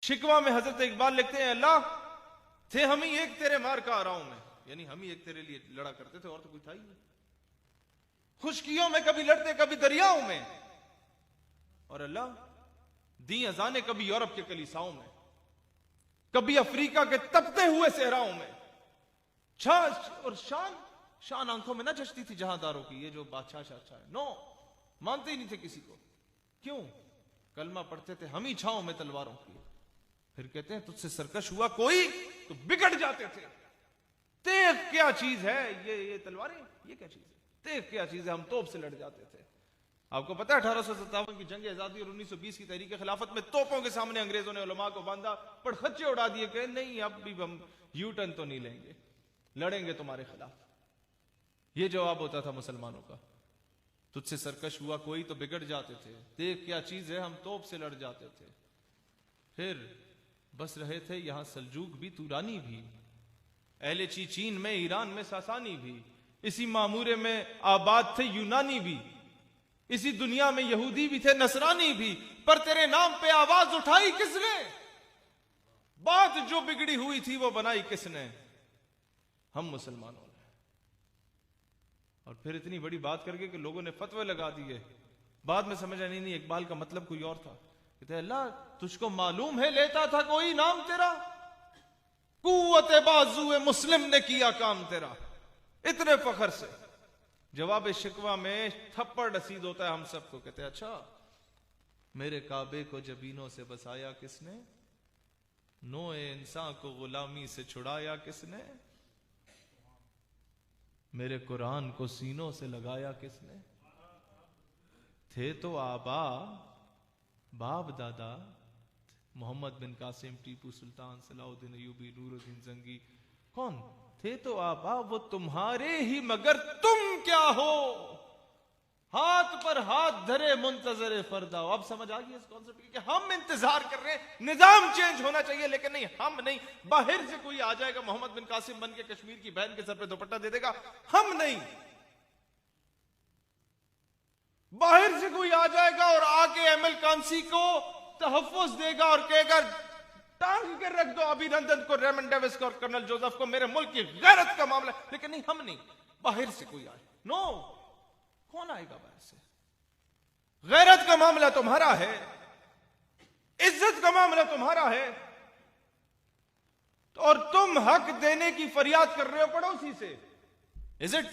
शिकवा में हजरत इकबाल लिखते हैं, अल्लाह थे हम ही एक तेरे मार का आराओं में, यानी हम ही एक तेरे लिए लड़ा करते थे और तो कोई था ही नहीं। खुशकियों में कभी लड़ते कभी दरियाओं में, और अल्लाह दी अजाने कभी यूरोप के कलीसाओं में, कभी अफ्रीका के तपते हुए सहराओं में। और शान आंखों में ना जचती थी जहांदारों की, ये जो बादशाह शाह है, नो, मानते ही नहीं थे किसी को। क्यों? कलमा पढ़ते थे हम ही छाओं में तलवारों की। फिर कहते हैं तुझसे सरकश हुआ कोई तो बिगड़ जाते थे। तेग क्या चीज है ये तलवारें, ये क्या चीज है? तेग क्या चीज है? हम तोप से लड़ जाते थे। आपको पता है 1857 की जंग आजादी और 1920 की तहरीक खिलाफत में तोपों के सामने अंग्रेजों ने उलमा को बांधा, पड़खच्चे उड़ा दिए, कहे नहीं अब भी हम यू टर्न तो नहीं लेंगे, लड़ेंगे तुम्हारे खिलाफ। ये जवाब होता था मुसलमानों का। तुझसे सरकश हुआ कोई तो बिगड़ जाते थे। देख क्या चीज है, हम तोप से लड़ जाते थे। फिर बस रहे थे यहां सल्जूक भी तुरानी भी, अहले चीन में ईरान में सासानी भी, इसी मामूरे में आबाद थे यूनानी भी, इसी दुनिया में यहूदी भी थे नसरानी भी। पर तेरे नाम पे आवाज उठाई किसने? बात जो बिगड़ी हुई थी वो बनाई किसने? हम मुसलमानों ने। और फिर इतनी बड़ी बात करके कि लोगों ने फतवे लगा दिए। बाद में समझ आनी नहीं इकबाल का मतलब कोई और था। कहते अल्लाह तुझको मालूम है लेता था कोई नाम तेरा, कुव्वते बाजुए मुस्लिम ने किया काम तेरा, इतने फखर से। जवाब शिकवा में थप्पड़ रसीद होता है हम सबको। कहते अच्छा मेरे काबे को जबीनों से बसाया किसने, नोए इंसान को गुलामी से छुड़ाया किसने, मेरे कुरान को सीनों से लगाया किसने। थे तो आबा बाप दादा, मोहम्मद बिन कासिम, टीपू सुल्तान, सलाउद्दीन अयूबी, नूरुद्दीन जंगी, कौन थे तो आबा वो तुम्हारे ही, मगर तुम क्या हो? हाथ पर हाथ धरे मुंतजरे फरदा। अब समझ आ गई इस कॉन्सेप्ट की कि हम इंतजार कर रहे हैं, निजाम चेंज होना चाहिए, लेकिन नहीं, हम नहीं। बाहर से कोई आ जाएगा मोहम्मद बिन कासिम बन के, कश्मीर की बहन के सर पे दुपट्टा दे देगा, हम नहीं। बाहर से कोई आ जाएगा और आके एमएल कांसी को तहफ्फुज देगा और कहेगा टांग के रख दो अभिनंदन को, रेमंड डेविस को और कर्नल जोसेफ को, मेरे मुल्क की गैरत का मामला। लेकिन नहीं, हम नहीं। बाहर से कोई आए, नो, कौन आएगा बाहर से? गैरत का मामला तुम्हारा है, इज्जत का मामला तुम्हारा है, और तुम हक देने की फरियाद कर रहे हो पड़ोसी से। Is it